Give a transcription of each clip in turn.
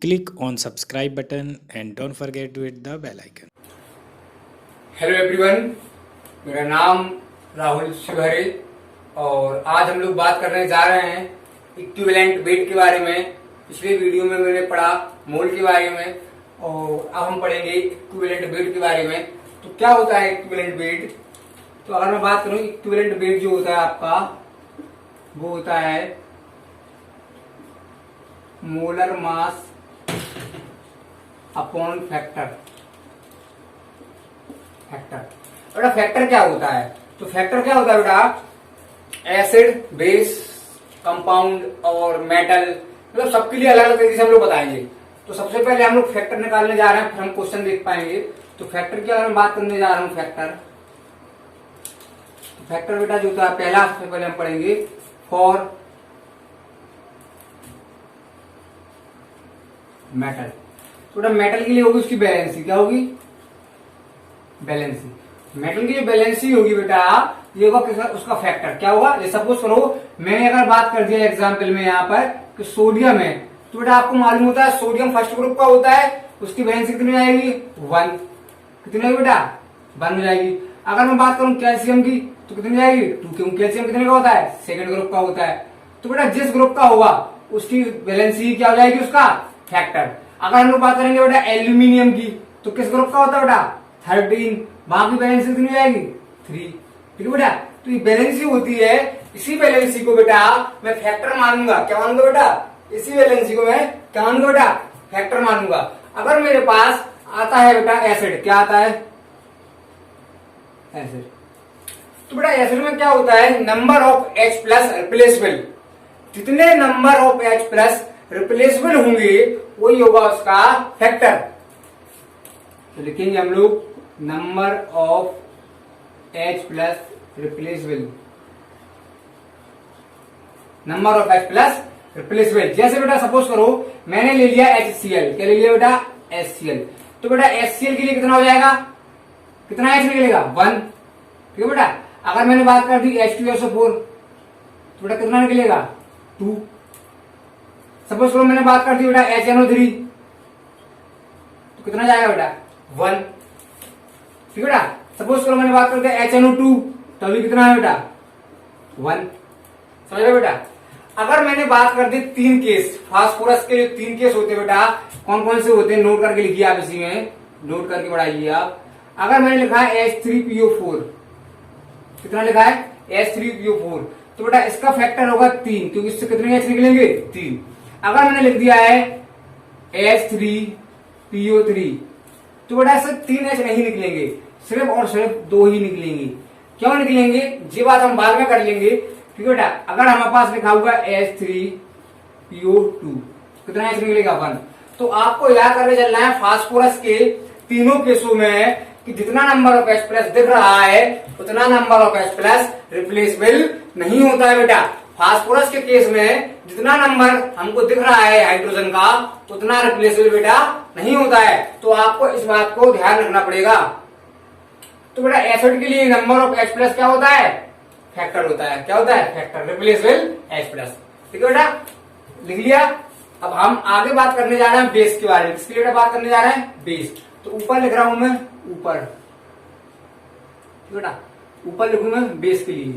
Click on subscribe button and don't forget to hit the bell icon. Hello everyone, मेरा नाम राहुल शिवहरे और आज हम लोग बात करने जा रहे हैं इक्विवेलेंट वेट के बारे में। पिछले वीडियो में मैंने पढ़ा मोल के बारे में और अब हम पढ़ेंगे इक्विवेलेंट वेट के बारे में। तो क्या होता है इक्विवेलेंट वेट? तो अगर मैं बात करूं, इक्विवेलेंट वेट जो होता है आपका वो होता है मोलर मास अपॉन फैक्टर। बेटा फैक्टर क्या होता है? तो फैक्टर क्या होता है बेटा? एसिड, बेस, कंपाउंड और मेटल, मतलब सबके लिए अलग अलग तरीके से हम लोग बताएंगे। तो सबसे पहले हम लोग फैक्टर निकालने जा रहे हैं, फिर हम क्वेश्चन देख पाएंगे। तो फैक्टर की अगर मैं बात करने जा रहा हूं, फैक्टर बेटा जो होता है पहला, सबसे पहले हम पढ़ेंगे फॉर मेटल। तो बेटा मेटल के लिए होगी उसकी बैलेंसी, क्या होगी? बैलेंसी। मेटल की जो बैलेंसी होगी बेटा ये होगा उसका फैक्टर। क्या होगा? ये सपोज करो मैंने अगर बात कर दिया एग्जांपल में यहाँ पर कि सोडियम है, तो बेटा आपको मालूम होता है सोडियम फर्स्ट ग्रुप का होता है, उसकी बैलेंसी कितनी हो जाएगी? 1। कितनी होगी बेटा? 1 हो जाएगी। अगर मैं बात करूं कैल्शियम की तो कितनी हो जाएगी? 2, क्योंकि कैल्शियम कितने का होता है? सेकंड ग्रुप का होता है। तो बेटा जिस ग्रुप का होगा उसकी बैलेंसी क्या हो जाएगी? उसका फैक्टर। अगर हम लोग बात करेंगे बेटा एल्यूमिनियम की तो किस ग्रुप का होता है बेटा? 13। वहां की बैलेंसी कितनी हो जाएगी? 3। ठीक है बेटा, तो ये बैलेंसी होती है। इसी बैलेंसी को बेटा मैं फैक्टर मानूंगा। क्या मानूंगा बेटा? इसी बैलेंसी को मैं क्या मानूंगा बेटा? फैक्टर मानूंगा। अगर मेरे पास आता है बेटा एसिड, क्या आता है? एसिड। तो बेटा एसिड में क्या होता है? Number of H plus replaceable. जितने number of H plus replaceable होंगे वही होगा उसका फैक्टर। तो लिखेंगे हम लोग number of H plus replaceable. Number of H plus replaceable. जैसे बेटा सपोज करो मैंने ले लिया HCl। क्या ले लिया बेटा? HCl। तो बेटा HCl के लिए कितना हो जाएगा? कितना H निकलेगा? 1। ठीक है बेटा। अगर मैंने बात कर दी H2SO4 तो बेटा कितना निकलेगा? 2। सपोज करो मैंने बात कर दी बेटा HNO3 तो कितना जाएगा बेटा? 1। ठीक है बेटा। सपोज करो मैंने बात कर दी HNO2 तो अभी कितना है बेटा? 1। समझ रहे बेटा? अगर मैंने बात कर दी 3 केस, फास्फोरस के जो 3 केस होते हैं बेटा, कौन कौन से होते हैं नोट करके लिखिए आप, इसी में नोट करके बढ़ाइए आप। अगर मैंने लिखा है H3PO4, कितना लिखा है? H3PO4, तो बेटा इसका फैक्टर होगा 3, क्योंकि इससे कितने H निकलेंगे? 3। अगर मैंने लिख दिया है H3PO3 तो बेटा इससे 3 H नहीं निकलेंगे, सिर्फ और सिर्फ 2 ही निकलेंगे। क्यों निकलेंगे ये बात हम बाद में कर लेंगे। ठीक है बेटा, अगर हमारे पास लिखा हुआ H3PO2 कितना H निकलेगा? 1। तो आपको याद करके चलना है फास्फोरस के तीनों केसों में कि जितना नंबर ऑफ H प्लस दिख रहा है उतना number of H plus replaceable नहीं होता है बेटा। फास्फोरस के केस में जितना नंबर हमको दिख रहा है हाइड्रोजन का उतना रिप्लेसेबल बेटा नहीं होता है। तो आपको इस बात को ध्यान रखना पड़ेगा। तो बेटा एसिड के लिए नंबर ऑफ H प्लस क्या होता है? फैक्टर होता है। क्या होता है? Factor, replaceable H plus. ठीक है बेटा, लिख लिया। अब हम आगे बात करने जा रहे हैं बेस के बारे में। किसके लिए बेटा बात करने जा रहे हैं? बेस। तो ऊपर लिख रहा हूं मैं, ऊपर बेटा ऊपर लिखूं मैं बेस के लिए।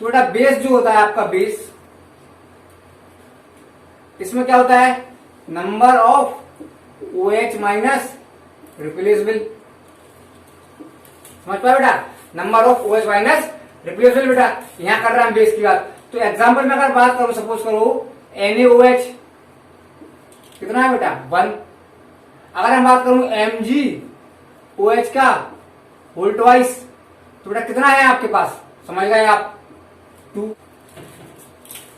तो बेटा बेस जो होता है आपका बेस, इसमें क्या होता है? Number of OH minus replaceable. समझ पाए बेटा? Number of OH minus replaceable बेटा यहां कर रहा है बेस की बात। तो एग्जांपल में अगर बात करूं, सपोज करो NaOH कितना है बेटा? 1। अगर हम बात करूं MgOH का होल ट्वाइस तो बेटा कितना है आपके पास? समझ गए आप? 2।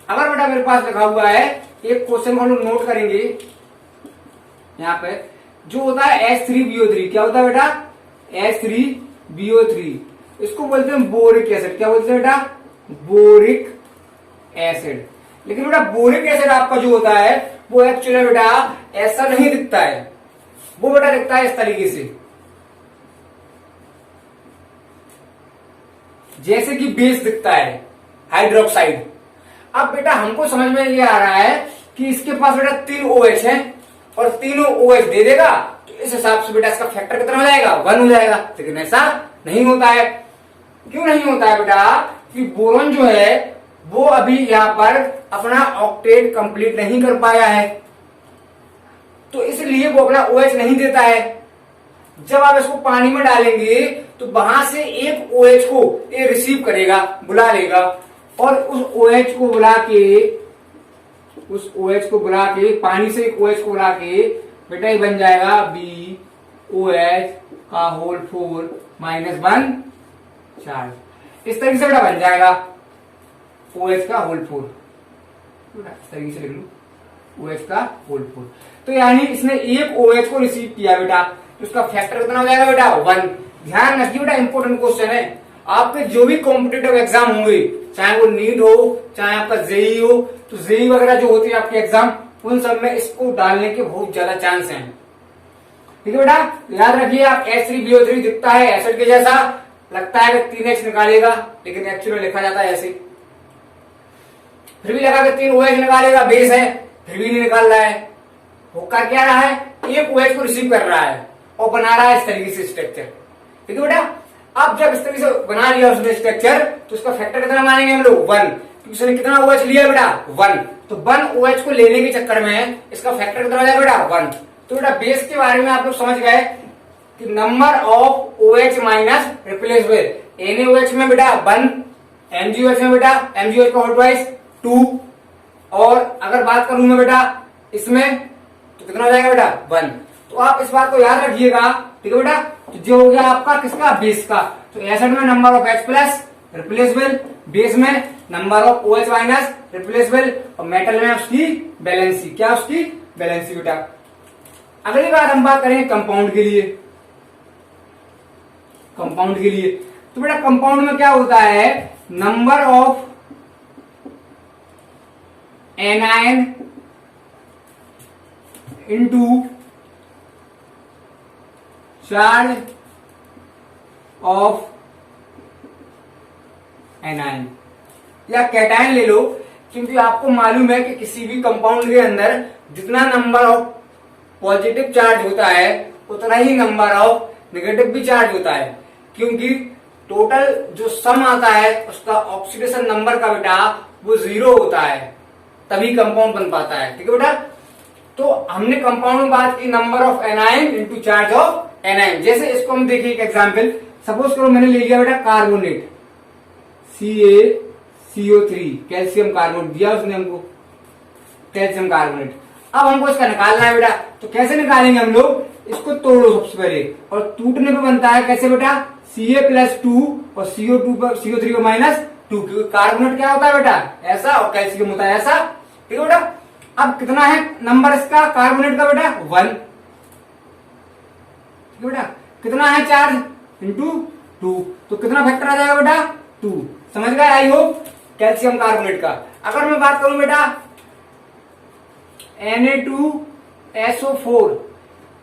अगर बेटा मेरे पास लिखा हुआ है, एक क्वेश्चन को हम लोग नोट करेंगे यहां पे, जो होता है H3BO3। क्या होता है बेटा? H3BO3 इसको बोलते हैं बोरिक एसिड। क्या बोलते हैं बेटा? Boric acid. लेकिन बेटा बोरिक एसिड आपका जो होता है वो एक्चुअली बेटा ऐसा नहीं दिखता है, वो बेटा दिखता है इस तरीके से, जैसे कि बेस दिखता है हाइड्रोक्साइड। अब बेटा हमको समझ में ये आ रहा है कि इसके पास बेटा 3 OH है और तीनों OH दे देगा, तो इस हिसाब से बेटा इसका फैक्टर कितना हो जाएगा, 1 हो जाएगा। लेकिन ऐसा नहीं होता है। क्यों नहीं होता है बेटा? कि बोरॉन जो है वो अभी यहां पर अपना ऑक्टेट कंप्लीट नहीं कर पाया है, तो इसलिए वो अपना OH नहीं देता है। जब आप इसको पानी में डालेंगे तो वहां से एक OH को ये रिसीव करेगा, बुला लेगा, और उस OH को बुला के पानी से एक OH को बुला के बेटा ये बन जाएगा BOH का होल 4 -1 चार्ज। इस तरीके से बेटा बन जाएगा OH का होल 4, इस तरीके से लिख लो OH का होल 4। तो यानी इसने एक OH को रिसीव किया बेटा, तो उसका फैक्टर कितना हो जाएगा बेटा, 1। ध्यान रखिए बेटा, इंपॉर्टेंट क्वेश्चन है। आपके जो भी कॉम्पिटिटिव एग्जाम होंगे, चाहे वो नीट हो चाहे आपका जेई हो, तो जेई वगैरह जो होती है आपके एग्जाम, उन सब में इसको डालने के बहुत ज्यादा चांस हैं। ठीक है बेटा, याद रखिए आप H3BO3 दिखता है एसिड के जैसा, लगता है कि 3H निकालेगा, लेकिन एक्चुअली लिखा जाता है ऐसे। फिर भी लगा कि 3 OH निकालेगा, बेस है, फिर भी नहीं निकाल रहा है। वो कर क्या रहा है, एक OH को रिसीव कर रहा है और बना रहा है इस तरीके से स्ट्रक्चर। ठीक है बेटा, अब जब इस तरीके से बना लिया उसने स्ट्रक्चर, तो उसका फैक्टर कितना मानेंगे हम लोग, 1, क्योंकि उसने कितना OH लिया बेटा, 1। तो 1 OH को लेने के चक्कर में इसका फैक्टर कितना हो जाएगा बेटा, 1। तो बेटा बेस के बारे में आप लोग समझ गए कि number of OH minus replaceable. NaOH में बेटा 1, MgOH में बेटा MgOH का होल ट्वाइस 2, और अगर बात करूं मैं बेटा इसमें, तो कितना हो जाएगा बेटा, 1। तो आप इस बात को याद रखिएगा। ठीक है बेटा, तो जो हो गया आपका किसका, बेस का। तो एसिड में number of H plus replaceable, base में number of OH minus replaceable, और मेटल में उसकी बैलेंसी। क्या उसकी बैलेंसी बेटा। अगली बार हम बात करेंगे कंपाउंड के लिए। कंपाउंड के लिए तो बेटा कंपाउंड में क्या होता है, number of anion into charge of anion, या कैटायन ले लो, क्योंकि आपको मालूम है कि किसी भी कंपाउंड के अंदर जितना नंबर ऑफ पॉजिटिव चार्ज होता है उतना ही नंबर ऑफ नेगेटिव भी चार्ज होता है, क्योंकि टोटल जो सम आता है उसका ऑक्सीडेशन नंबर का बेटा वो 0 होता है, तभी कंपाउंड बन पाता है। ठीक है बेटा, तो हमने कंपाउंड में बात की number of anion into charge of anion. जैसे इसको हम देखिए एक एग्जांपल, सपोज करो मैंने ले लिया बेटा कार्बोनेट CaCO3, कैल्शियम कार्बोनेट दिया उसने हमको, कैल्शियम कार्बोनेट। अब हमको इसका निकालना है बेटा, तो कैसे निकालेंगे हम लोग, इसको तोड़ो सबसे पहले, और टूटने पे बनता है कैसे बेटा, Ca+2 और CO3 को -2, क्योंकि कार्बोनेट क्या होता है बेटा ऐसा, और कैल्शियम होता है ऐसा। ठीक है बेटा, अब कितना है नंबर इसका कार्बोनेट का बेटा, 1। ठीक है बेटा, कितना है चार्ज इंटू 2, तो कितना फैक्टर आ जाएगा बेटा, 2। समझ गए आई होप कैल्शियम कार्बोनेट का। अगर मैं बात करूं बेटा Na2SO4,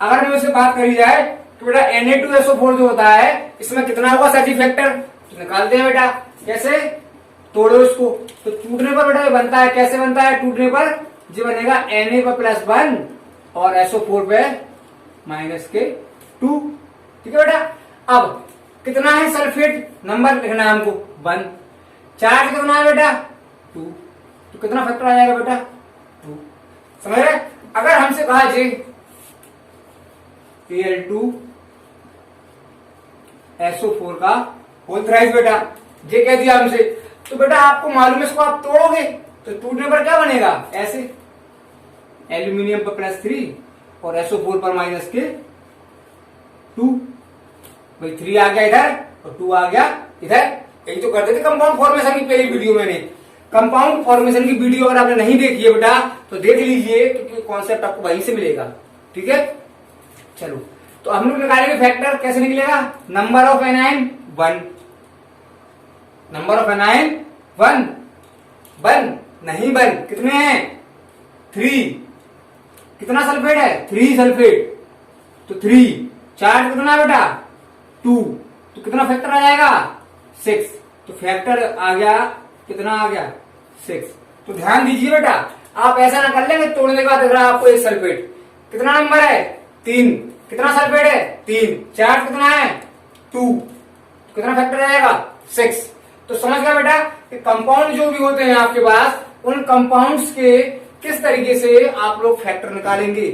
अगर मैं उससे बात करी जाए तो बेटा Na2SO4 जो होता है इसमें कितना होगा सर्जी फैक्टर, तो निकालते हैं बेटा। कैसे, तोड़ो इसको, तो टूटने पर बेटा ये बनता है, कैसे बनता है, टूटने पर जो बनेगा Na पर +1 और SO4 पे -2। ठीक है बेटा, अब कितना है सल्फेट, नंबर लिखना है हमको 1, चार्ज कितना है बेटा 2, तो कितना फैक्टर आ जाएगा बेटा 2। समझ रहे, अगर हमसे कहा जी Al2SO4 का होल थ्राइस बेटा, ये कह दिया हमसे, तो बेटा आपको मालूम है इसको आप तोड़ोगे तो टूटने पर क्या बनेगा, ऐसे एल्यूमिनियम पर +3 और SO4 पर -2, भाई 3 आ गया इधर और 2 आ गया इधर। यही तो करते थे कंपाउंड फॉर्मेशन की पहली वीडियो में। कंपाउंड फॉर्मेशन की वीडियो अगर आपने नहीं देखी है बेटा तो देख लीजिए, क्योंकि कॉन्सेप्ट आपको वहीं से मिलेगा। ठीक है, चलो तो हम लोग निकालेंगे फैक्टर, कैसे निकलेगा, number of anion 1, number of anion 1 नहीं बन, कितने हैं 3, कितना सल्फेट है 3 सल्फेट, तो 3, चार्ज कितना है बेटा 2, तो कितना फैक्टर आ जाएगा 6, तो फैक्टर आ गया, कितना आ गया 6। तो ध्यान दीजिए बेटा, आप ऐसा ना कर लेंगे तोड़ने के बाद दिख रहा है आपको एक सल्फेट, कितना नंबर है 3, कितना सल्फेट है 3, चार्ज कितना है 2, कितना फैक्टर आएगा 6। तो समझ गया बेटा कि कंपाउंड जो भी होते हैं आपके पास, उन कंपाउंड्स के किस तरीके से आप लोग फैक्टर निकालेंगे।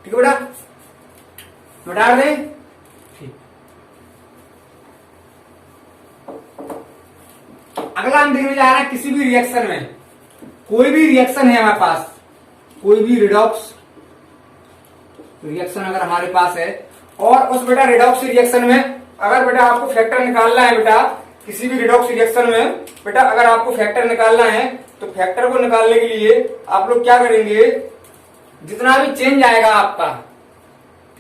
ठीक है बेटा, बता दें। ठीक, अगला हम देखने जा रहे हैं किसी भी रिएक्शन में, कोई भी रिएक्शन है हमारे पास, कोई भी रिडॉक्स रिएक्शन अगर हमारे पास है, और उस बेटा रिडॉक्स रिएक्शन में अगर बेटा आपको फैक्टर निकालना है, बेटा किसी भी रिडॉक्स रिएक्शन में बेटा अगर आपको फैक्टर निकालना है, तो फैक्टर को निकालने के लिए आप लोग क्या करेंगे, जितना भी चेंज आएगा आपका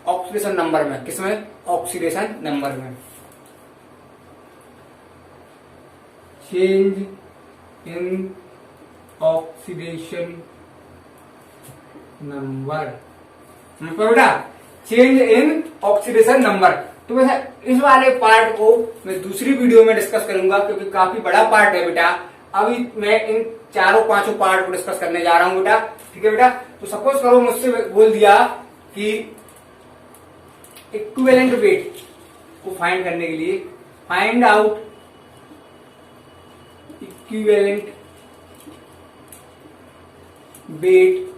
ऑक्सीडेशन नंबर में, किसमें ऑक्सीडेशन नंबर में, चेंज इन ऑक्सीडेशन नंबर, बेटा चेंज इन ऑक्सीडेशन नंबर। तो वैसे इस वाले पार्ट को मैं दूसरी वीडियो में डिस्कस करूंगा, क्योंकि काफी बड़ा पार्ट है बेटा। अभी मैं इन चारों पांचों पार्ट को डिस्कस करने जा रहा हूं बेटा। ठीक है बेटा, तो सपोज करो मुझसे बोल दिया कि इक्विवेलेंट वेट को फाइंड करने के लिए find out equivalent weight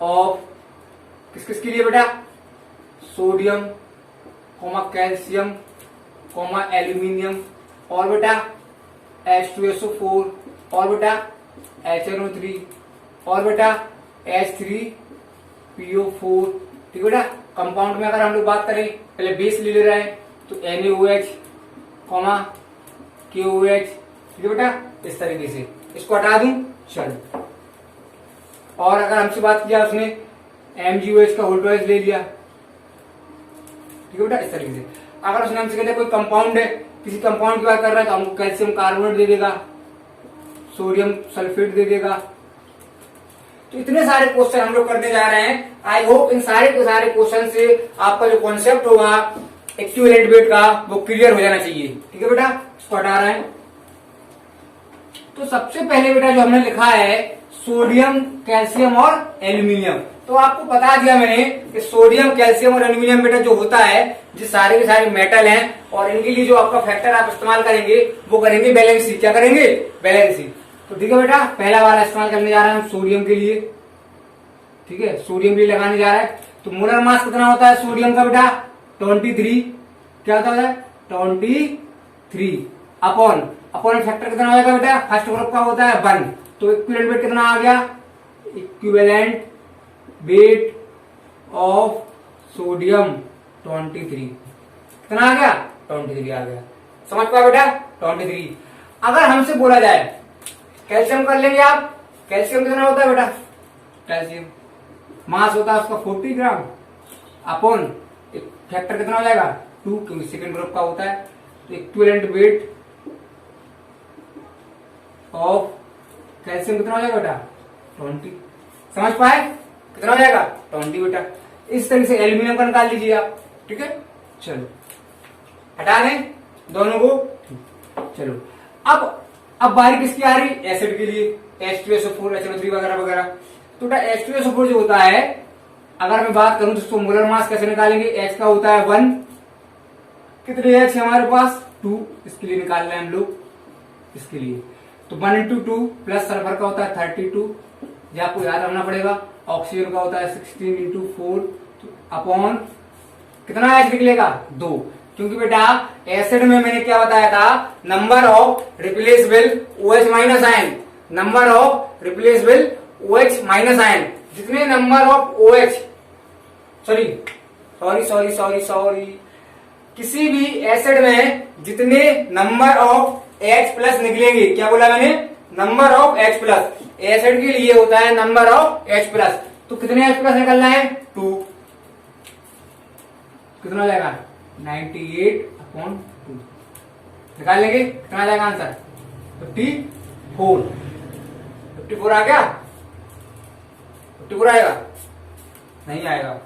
of किस किस के लिए बेटा, sodium comma calcium comma aluminium, और बेटा H2SO4, और बेटा HNO3, और बेटा H3PO4। ठीक है बेटा, कंपाउंड में अगर हम लोग बात करें, पहले बेस ले रहे हैं तो NaOH कोमा KOH। ठीक है बेटा, इस तरीके से इसको हटा दूं, चलो। और अगर हमसे बात किया उसने MgOH का होल्डोइज ले लिया। ठीक है बेटा, इस तरीके से अगर उसने हमसे कहते कोई कंपाउंड है, किसी कंपाउंड की बात कर रहा है, तो हमको कैल्शियम कार्बोनेट दे देगा, सोडियम सल्फेट दे देगा। तो इतने सारे क्वेश्चन हम लोग करने जा रहे हैं। आई होप इन सारे के सारे क्वेश्चन से आपका जो कॉन्सेप्ट होगा इक्विवेलेंट वेट का, वो क्लियर हो जाना चाहिए। ठीक है बेटा, इसको हटा रहे हैं। तो सबसे पहले बेटा जो हमने लिखा है सोडियम कैल्शियम और एल्यूमिनियम, तो आपको बता दिया मैंने कि सोडियम कैल्शियम और एल्यूमिनियम बेटा जो होता है, जो सारे के सारे मेटल हैं, और इनके लिए जो आपका फैक्टर आप इस्तेमाल करेंगे वो करेंगे बैलेंसी। क्या करेंगे, बैलेंसी। तो ठीक है बेटा, पहला वाला इस्तेमाल करने जा रहे हैं सोडियम के लिए। ठीक है, सोडियम के लिए लगाने जा रहा है। तो मोलर मास कितना होता है सोडियम का बेटा 23। क्या होता है 23 अपॉन फैक्टर कितना हो जाएगा बेटा, फर्स्ट ग्रुप का होता है 1। तो इक्विवेलेंट वेट कितना आ गया, इक्विवेलेंट वेट ऑफ सोडियम 23 कितना आ गया 23 आ गया। समझ पाया बेटा 23। अगर हमसे बोला जाए कैल्शियम कर लेंगे आप, कैल्शियम कितना होता है बेटा, कैल्शियम मास होता है उसका 40 ग्राम अपॉन फैक्टर कितना हो जाएगा 2, क्योंकि सेकेंड ग्रुप का होता है। तो इक्विवेलेंट वेट ऑफ कैल्शियम कितना हो जाएगा बेटा 20। समझ पाए कितना हो जाएगा 20 बेटा। इस तरीके से एल्यूमिनियम का निकाल लीजिए आप। ठीक है, चलो हटा दें दोनों को। चलो अब बारी किसकी आ रही, एसिड के लिए, H2SO4 HNO3 वगैरह वगैरह। तो बेटा H2SO4 जो होता है, अगर मैं बात करूं तो उसको मोलर मास कैसे निकालेंगे, H का होता है 1, कितने H है हमारे पास 2, इसके लिए निकाल रहे हैं हम लोग, इसके लिए। तो 1 इंटू 2 प्लस सल्फर का होता है 32, ये आपको याद रखना पड़ेगा। ऑक्सीजन का होता है 16 इंटू 4 अपॉन कितना H निकलेगा 2, क्योंकि बेटा एसिड में मैंने क्या बताया था, number of replaceable OH minus ion, number of replaceable OH minus ion, जितने नंबर ऑफ OH सॉरी किसी भी एसिड में जितने नंबर ऑफ H प्लस निकलेंगे, क्या बोला मैंने, number of H plus, acid के लिए होता है नंबर ऑफ H प्लस। तो कितने H प्लस निकलना है 2, कितना हो जाएगा 98/2 निकाल लेंगे, कितना आ जाएगा आंसर 54 आ गया, 54 आएगा, नहीं आएगा।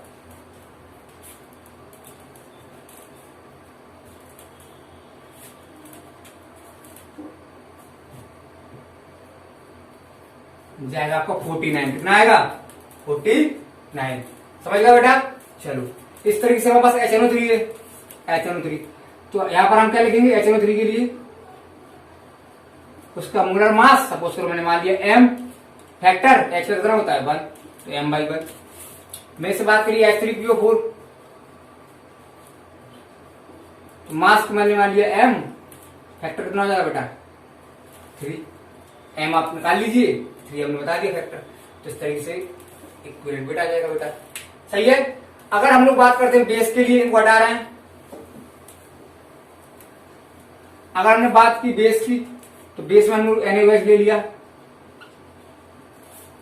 जाएगा आपका 49, कितना आएगा 49। 9। समझ गया बेटा। चलो इस तरीके से हमारे पास HNO3 है, HNO3। तो यहाँ पर हम क्या लिखेंगे HNO3 के लिए, उसका मोलर मास सपोज करो मैंने मान लिया m, फैक्टर H का कितना होता है 1, तो m/1। मेरे से बात करिए H3PO4, तो मास को मैंने मान लिया m, फैक्टर कितना हो जाएगा बेटा 3, m आप निकाल लीजिए, 3 हमने बता दिया फैक्टर। तो इस तरीके से इक्विवेलेंट वेट आ जाएगा बेटा। सही है। अगर हम लोग बात करते हैं बेस के लिए, इनको हटा रहे हैं। अगर हमने बात की बेस की, तो बेस में हम लोग NaOH ले लिया।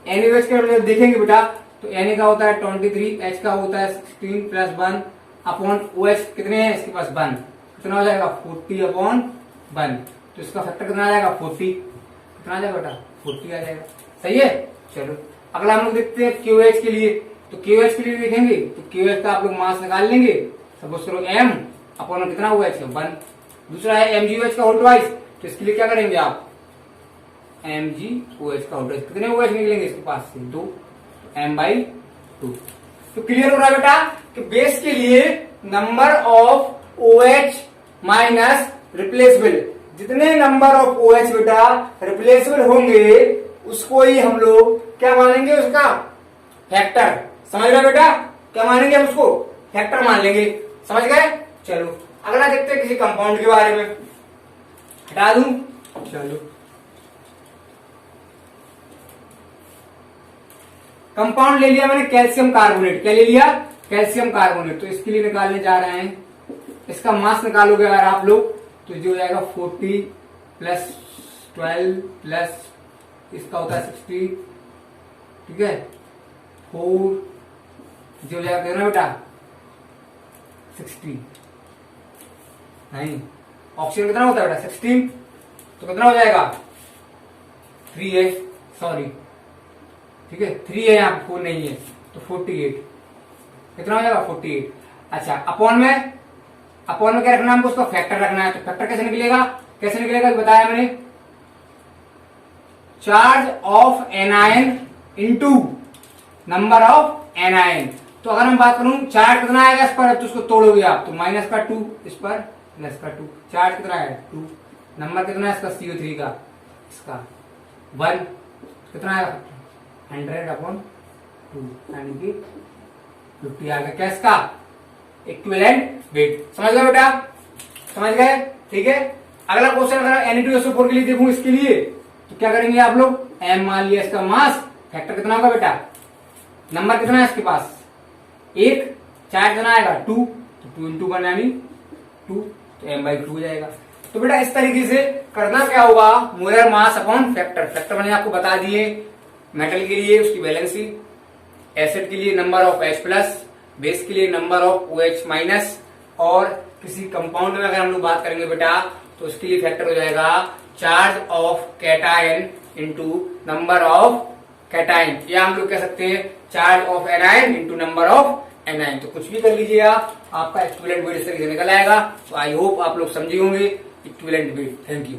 NaOH के देखेंगे बेटा, तो Na का होता है 23, H का होता है 16 प्लस 1 अपॉन OH कितने हैं इसके पास 1, कितना हो जाएगा 40/1। तो इसका फैक्टर कितना आ जाएगा 40, कितना आ जाएगा बेटा 40 आ जाएगा। सही है। चलो अगला हम लोग देखते हैं QH के लिए। तो QH के लिए देखेंगे, तो QH का आप लोग मास निकाल लेंगे, सपोज करो m अपॉन कितना हुआ है 1। दूसरा है MgOH का होल ट्वाइस, तो इसके लिए क्या करेंगे आप MgOH का होल ट्वाइस, कितने OH निकलेंगे इसके पास से 2, m/2। तो क्लियर हो रहा है बेटा कि बेस के लिए number of OH minus replaceable, जितने नंबर ऑफ OH बेटा रिप्लेसेबल होंगे उसको ही हम लोग क्या मानेंगे, उसका फैक्टर। समझ गए बेटा, क्या मानेंगे हम उसको फैक्टर मान लेंगे। समझ गए। चलो अगला देखते हैं किसी कंपाउंड के बारे में, हटा दूं। चलो कंपाउंड ले लिया मैंने कैल्शियम कार्बोनेट, क्या ले लिया कैल्शियम कार्बोनेट। तो इसके लिए निकालने जा रहे हैं, इसका मास निकालोगे अगर आप लोग तो जो हो जाएगा 40 प्लस 12 प्लस इसका होता है 60, ठीक है 4 जो हो जाएगा ना बेटा 60, नहीं ऑक्सीजन कितना होता है बेटा 16, तो कितना हो जाएगा 3 है, सॉरी ठीक है 3 है यहाँ 4 नहीं है, तो 48 कितना हो जाएगा 48। अच्छा अपॉन में क्या रखना है हमको, उसका फैक्टर रखना है। तो फैक्टर कैसे निकलेगा, बताया मैंने, charge of anion into number of anion. तो अगर हम बात करूं चार्ज कितना आएगा इस पर, तो उसको तोड़ोगे आप, तो -2 इस पर +2, चार्ज कितना है 2, नंबर कितना है इसका CO3 का, इसका 1, कितना आएगा 100/2 यानी कि 50 आ गया क्या इसका इक्विवेलेंट वेट। समझ गए बेटा, समझ गए। ठीक है। अगला क्वेश्चन अगर Na2SO4 के लिए देखूं, इसके लिए तो क्या करेंगे आप लोग, m मान लिया इसका मास, फैक्टर कितना होगा बेटा, नंबर कितना है इसके पास 1, चार्ज कितना आएगा 2, तो 2 × 1 यानी 2, तो m/2 हो जाएगा। तो बेटा इस तरीके से करना क्या होगा, मोलर मास अपॉन फैक्टर मैंने आपको बता दिए। मेटल के लिए उसकी वैलेंसी, एसिड के लिए नंबर ऑफ H+, बेस के लिए नंबर ऑफ OH-, और किसी कंपाउंड में अगर हम लोग बात करेंगे बेटा तो उसके लिए फैक्टर हो जाएगा charge of cation into number of cation, या हम लोग कह सकते हैं charge of anion into number of anion. तो कुछ भी कर लीजिए आप, आपका इक्विवेलेंट वेट इस तरीके से निकल आएगा। तो आई होप आप लोग समझे होंगे इक्विवेलेंट वेट। Thank you.